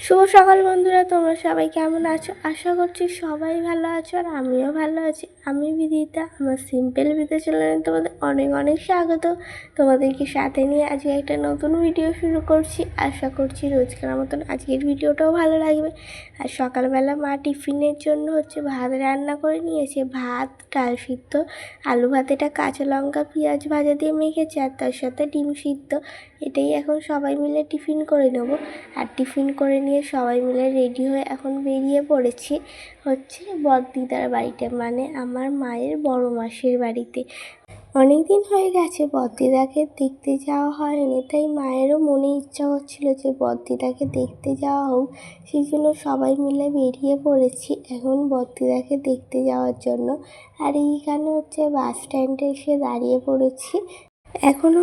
শুভ সকাল বন্ধুরা, তোমরা সবাই কেমন আছো? আশা করছি সবাই ভালো আছো আর আমিও ভালো আছি। আমি বিদিতা, আমার সিম্পল বিদিতা চ্যানেলে তোমাদের অনেক অনেক স্বাগত। তোমাদেরকে সাথে নিয়ে আজকে একটা নতুন ভিডিও শুরু করছি। আশা করছি রোজকার মতন আজকের ভিডিওটাও ভালো লাগবে। আর সকালবেলা মা টিফিনের জন্য ভাত রান্না করে নিয়েছে। ভাত, ডাল সিদ্ধ, আলু ভাতেটা কাঁচা লঙ্কা পেঁয়াজ ভাজা দিয়ে মেখেছে, আর তার সাথে ডিম সিদ্ধ। এটাই এখন সবাই মিলে টিফিন করে নেবো। আর টিফিন করে নিয়ে সবাই মিলে রেডি হয়ে এখন বেরিয়ে পড়েছি বড়দিদার বাড়িতে, মানে আমার মায়ের বড় মাসির বাড়িতে। অনেক দিন হয়ে গেছে বড়দিদাকে দেখতে যাওয়া হয়নি, তাই মায়েরও মনে ইচ্ছা হচ্ছিল যে বড়দিদাকে দেখতে যাওয়া হোক। সেই জন্য সবাই মিলে বেরিয়ে পড়েছি এখন বড়দিদাকে দেখতে যাওয়ার জন্য। আর এইখানে বাস স্ট্যান্ডে এসে দাঁড়িয়ে পড়েছি। এখনও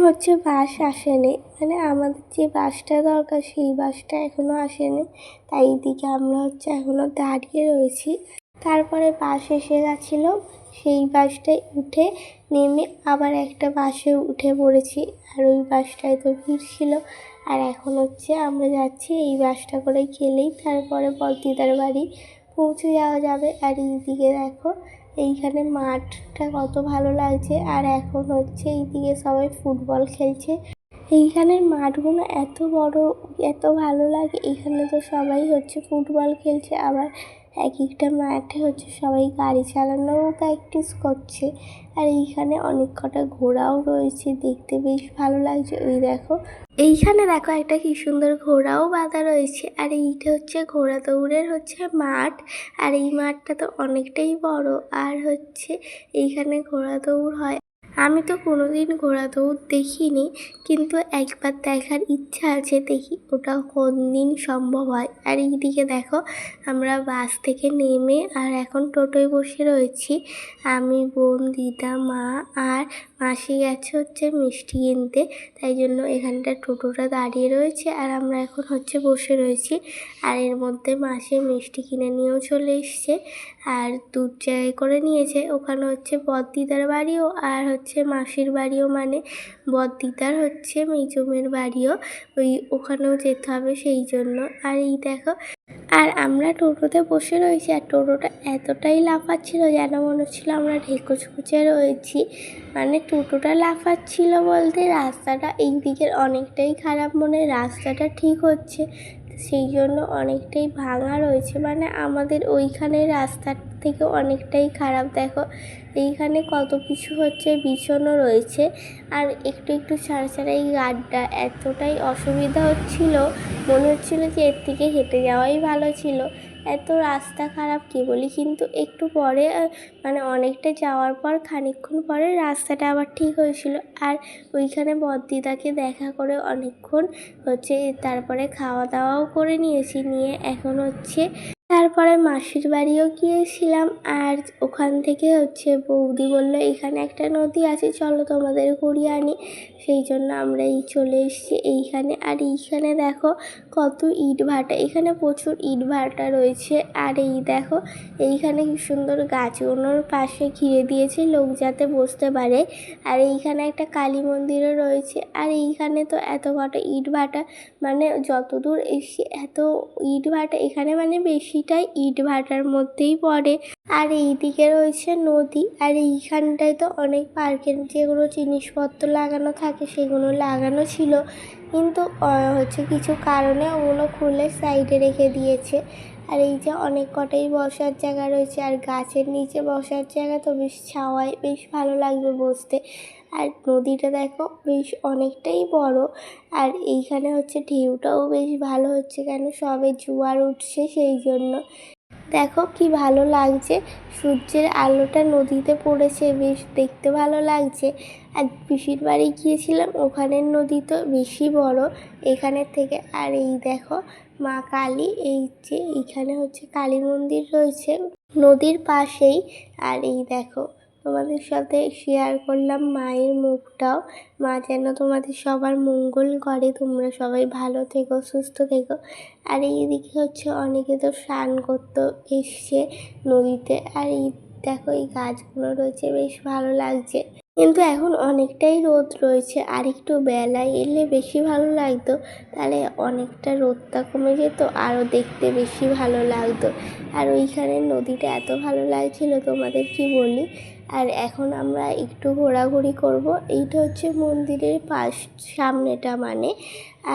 বাস আসেনি, মানে আমাদের যে বাসটা দরকার সেই বাসটা এখনও আসেনি, তাই এইদিকে আমরা এখনও দাঁড়িয়ে রয়েছি। তারপরে বাস এসে গেছিলো, সেই বাসটায় উঠে নেমে আবার একটা বাসে উঠে পড়েছি। আর ওই বাসটায় তো ভিড় ছিল। আর এখন আমরা যাচ্ছি এই বাসটা করে গেলেই তারপরে বড়দিদার বাড়ি পৌঁছে যাওয়া যাবে। আর এইদিকে দেখো এইখানে মাঠটা কত ভালো লাগছে। আর এখন এইদিকে সবাই ফুটবল খেলছে। এইখানের মাঠগুলো এত বড়, এত ভালো লাগে। এখানে তো সবাই ফুটবল খেলছে, আবার এক একটা মাঠে সবাই গাড়ি চালানোও প্র্যাকটিস করছে। আর এইখানে অনেক কটা ঘোড়াও রয়েছে, দেখতে বেশ ভালো লাগছে। এইখানে দেখো একটা কি সুন্দর ঘোড়াও বাঁধা রয়েছে। আর এইটা ঘোড়া দৌড়ের মাঠ। আর এই মাঠটা তো অনেকটাই বড়। আর এইখানে ঘোড়া দৌড় হয়। আমি তো কোনোদিন ঘোড়া দৌড় দেখিনি, কিন্তু একবার দেখার ইচ্ছা আছে, দেখি ওটা কোন দিন সম্ভব হয়। আর এইদিকে দেখো আমরা বাস থেকে নেমে আর এখন টোটোয় বসে রয়েছি। আমি, বোন, দিদা, মা আর মাসি গেছে মিষ্টি কিনতে, তাই জন্য এখানটা টোটোটা দাঁড়িয়ে রয়েছে। আর আমরা এখন বসে রয়েছি। আর এর মধ্যে মাসি মিষ্টি কিনে নিয়েও চলে এসছে। আর দুধ জায়গায় করে নিয়েছে। ওখানে বড়দিদার বাড়িও আর মাসির বাড়িও, মানে বড়দিদার মেজমের বাড়িও ওখানেও যেতে হবে, সেই জন্য। আর এই দেখো, আর আমরা টোটোতে বসে রয়েছি। আর টোটোটা এতটাই লাফাচ্ছিল যেন মনে হচ্ছিলো আমরা ঢেকুচ খুঁচে রয়েছি। মানে টোটোটা লাফাচ্ছিল বলতে রাস্তাটা এই দিকের অনেকটাই খারাপ, মনে রাস্তাটা ঠিক হচ্ছে, সেই জন্য অনেকটাই ভাঙা রয়েছে। মানে আমাদের ওইখানের রাস্তার থেকে অনেকটাই খারাপ। দেখো এইখানে কত কিছু বিছানো রয়েছে। আর একটু একটু ছাড়া ছাড়া এই গাড্ডা, এতটাই অসুবিধা হচ্ছিল, মনে হচ্ছিলো যে এর থেকে হেঁটে যাওয়াই ভালো ছিল। এত রাস্তা খারাপ কি বলি। কিন্তু একটু পরে, মানে অনেকটা যাওয়ার পর খানিকক্ষণ পরে রাস্তাটা আবার ঠিক হয়েছিল। আর ওইখানে বড়দিদাকে দেখা করে অনেকক্ষণ তারপরে খাওয়া দাওয়াও করে নিয়েছি। নিয়ে এখন তারপরে মাসির বাড়িও গিয়েছিলাম। আর ওখান থেকে বৌদি বললো এখানে একটা নদী আছে, চলো তোমাদের ঘুরিয়ে আনি। সেই জন্য আমরা চলে এসেছি এইখানে। আর এইখানে দেখো কত ইট ভাটা, এখানে প্রচুর ইট ভাটা রয়েছে। আর এই দেখো এইখানে কি সুন্দর গাছগুলোর পাশে ঘিরে দিয়েছে লোক যাতে বসতে পারে। আর এইখানে একটা কালী মন্দিরও রয়েছে। আর এইখানে তো এত কটা ইট ভাটা, মানে যতদূর এসে এত ইট ভাটা, এখানে মানে বেশিটাই ইট ভাটার মধ্যেই পড়ে। আর এইদিকে রয়েছে নদী। আর এইখানটায় তো অনেক পার্কের যেগুলো জিনিসপত্র লাগানো থাকে সেগুলো লাগানো ছিল, কিন্তু কিছু কারণে ওগুলো খুলে সাইডে রেখে দিয়েছে। আর এই যে অনেক কটাই বসার জায়গা রয়েছে। আর গাছের নিচে বসার জায়গা তো বেশ ছাওয়ায়, বেশ ভালো লাগবে বসতে। আর নদীটা দেখো বেশ অনেকটাই বড়। আর এইখানে ঢেউটাও বেশ ভালো কেন সবে জোয়ার উঠছে, সেই জন্য। দেখো কি ভালো লাগছে, সূর্যের আলোটা নদীতে পড়েছে, বেশ দেখতে ভালো লাগছে। আর পিসির বাড়ি গিয়েছিলাম, ওখানের নদী তো বেশি বড় এখানের থেকে। আর এই দেখো মা কালী, এই যে এইখানে কালী মন্দির রয়েছে নদীর পাশেই। আর এই দেখো তোমাদের সাথে শেয়ার করলাম মায়ের মুখটাও। মা যেন তোমাদের সবার মঙ্গল করে, তোমরা সবাই ভালো থেকো, সুস্থ থেকো। আর এইদিকে অনেকে তো স্নান করতে এসছে নদীতে। আর এই দেখো এই গাছগুলো রয়েছে, বেশ ভালো লাগছে। কিন্তু এখন অনেকটাই রোদ রয়েছে, আর একটু বেলায় এলে বেশি ভালো লাগতো, তাহলে অনেকটা রোদটা কমে যেত, আরও দেখতে বেশি ভালো লাগতো। আর ওইখানে নদীটা এত ভালো লাগছিল তোমাদের কি বলি। আর এখন আমরা একটু ঘোরাঘুরি করব। এইটা হচ্ছে মন্দিরের সামনেটা মানে।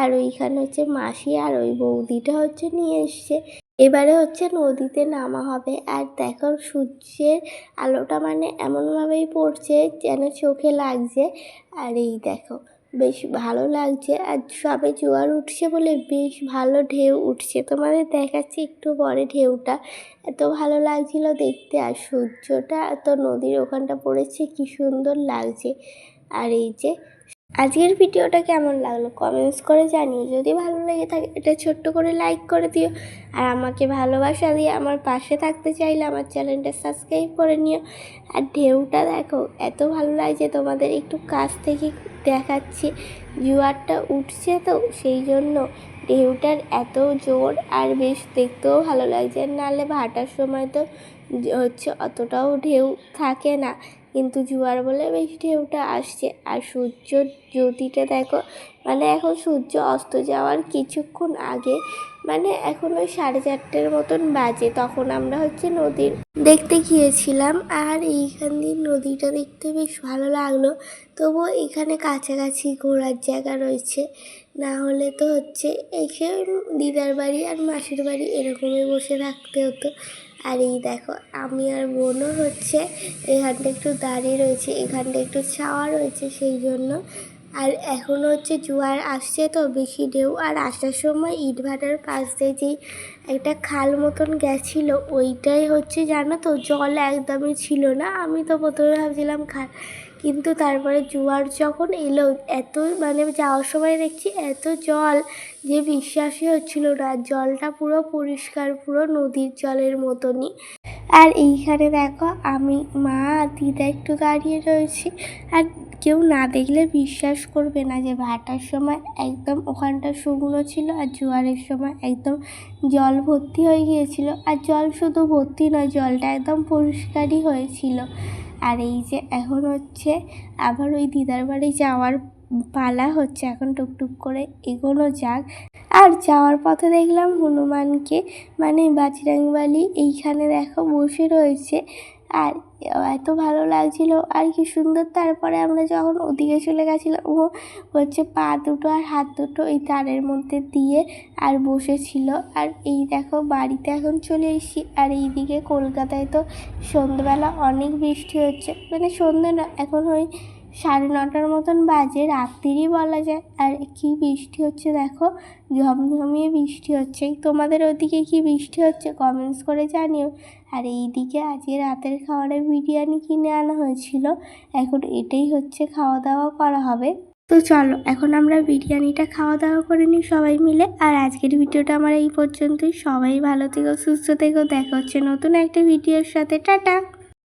আর ওইখানে হচ্ছে মাসি আর ওই বৌদিটা হচ্ছে নিয়ে এসছে। এবারে হচ্ছে নদীতে নামা হবে। আর দেখো সূর্যের আলোটা মানে এমনভাবেই পড়ছে যেন চোখে লাগছে। আর এই দেখো বেশ ভালো লাগছে, আর সবে জোয়ার উঠছে বলে বেশ ভালো ঢেউ উঠছে। তোমাদের দেখাচ্ছি একটু পরে ঢেউটা। এত ভালো লাগছিল দেখতে, আর সূর্যটা এত নদীর ওখানটা পড়েছে কি সুন্দর লাগছে। আর এই যে আজকের ভিডিওটা কেমন লাগলো কমেন্টস করে জানিও। যদি ভালো লেগে থাকে এটা ছোট্ট করে লাইক করে দিও। আর আমাকে ভালোবাসা দিয়ে আমার পাশে থাকতে চাইলে আমার চ্যানেলটা সাবস্ক্রাইব করে নিও। আর ঢেউটা দেখো এত ভালো লাগছে, তোমাদের একটু কাছ থেকে দেখাচ্ছি। জোয়ারটা উঠছে তো সেই জন্য ঢেউটার এত জোর, আর বেশ দেখতেও ভালো লাগছে। নাহলে ভাটার সময় তো হচ্ছে অতটাও ঢেউ থাকে না, কিন্তু জোয়ার বলে বেশ ঢেউটা আসছে। আর সূর্য জ্যোতিটা দেখো, মানে এখন সূর্য অস্ত যাওয়ার কিছুক্ষণ আগে, মানে এখন ওই 4:30 মতন বাজে। তখন আমরা হচ্ছে নদীর দেখতে গিয়েছিলাম, আর এইখান দিয়ে নদীটা দেখতে বেশ ভালো লাগলো। তবুও এখানে কাছাকাছি ঘোরার জায়গা রয়েছে, না হলে তো হচ্ছে এসে দিদার বাড়ি আর মাসির বাড়ি এরকমই বসে থাকতে হতো। আর এই দেখো আমি আর বোনও হচ্ছে এখানটা একটু দাঁড়িয়ে রয়েছে, এখানটা একটু ছাওয়া রয়েছে সেই জন্য। আর এখনও হচ্ছে জোয়ার আসছে তো বেশি ঢেউ। আর আসার সময় ইটভাটার পাশ দিয়ে যেই একটা খাল মতন গেছিলো, ওইটাই হচ্ছে জানো তো জল একদমই ছিল না। আমি তো প্রথমে ভাবছিলাম খাল, কিন্তু তারপরে জোয়ার যখন এলো এত মানে যাওয়ার সময় দেখছি এত জল যে বিশ্বাসই হচ্ছিল না। জলটা পুরো পরিষ্কার, পুরো নদীর জলের মতনই। আর এইখানে দেখো আমি মা আর দিদা একটু দাঁড়িয়ে রয়েছি। আর কেউ না দেখলে বিশ্বাস করবে না যে ভাটার সময় একদম ওখানটা শুকনো ছিল, আর জোয়ারের সময় একদম জল ভর্তি হয়ে গিয়েছিল। আর জল শুধু ভর্তি নয়, জলটা একদম পরিষ্কারই হয়েছিল। আর এই যে এখন হচ্ছে আবার ওই দিদার বাড়ি যাওয়ার পালা হচ্ছে, এখন টুকটুক করে এগোনো যাক। আর যাওয়ার পথে দেখলাম হনুমানকে, মানে বাজরংবলী এইখানে দেখো বসে রয়েছে। আর এত ভালো লাগছিল আর কি সুন্দর। তারপরে আমরা যখন ওদিকে চলে গেছিলাম, ও হচ্ছে পা দুটো আর হাত দুটো এই তারের মধ্যে দিয়ে আর বসেছিল। আর এই দেখো বাড়িতে এখন চলে এসেছি। আর এইদিকে কলকাতায় তো সন্ধ্যেবেলা অনেক বৃষ্টি হচ্ছে, মানে সন্ধ্যে না, এখন ওই 9:30 মতন বাজে, রাত্রিরই বলা যায়। আর কি বৃষ্টি হচ্ছে দেখো, ঝমঝমিয়ে বৃষ্টি হচ্ছে। তোমাদের ওদিকে কি বৃষ্টি হচ্ছে কমেন্টস করে জানিও। আর এইদিকে আজকে রাতের খাবারে বিরিয়ানি কিনে আনা হয়েছিল, এখন এটাই হচ্ছে খাওয়া দাওয়া করা হবে। তো চলো এখন আমরা বিরিয়ানিটা খাওয়া দাওয়া করে নিই সবাই মিলে। আর আজকের ভিডিওটা আমার এই পর্যন্তই। সবাই ভালো থেকো, সুস্থ থেকো, দেখা হচ্ছে নতুন একটা ভিডিওর সাথে। টাটা।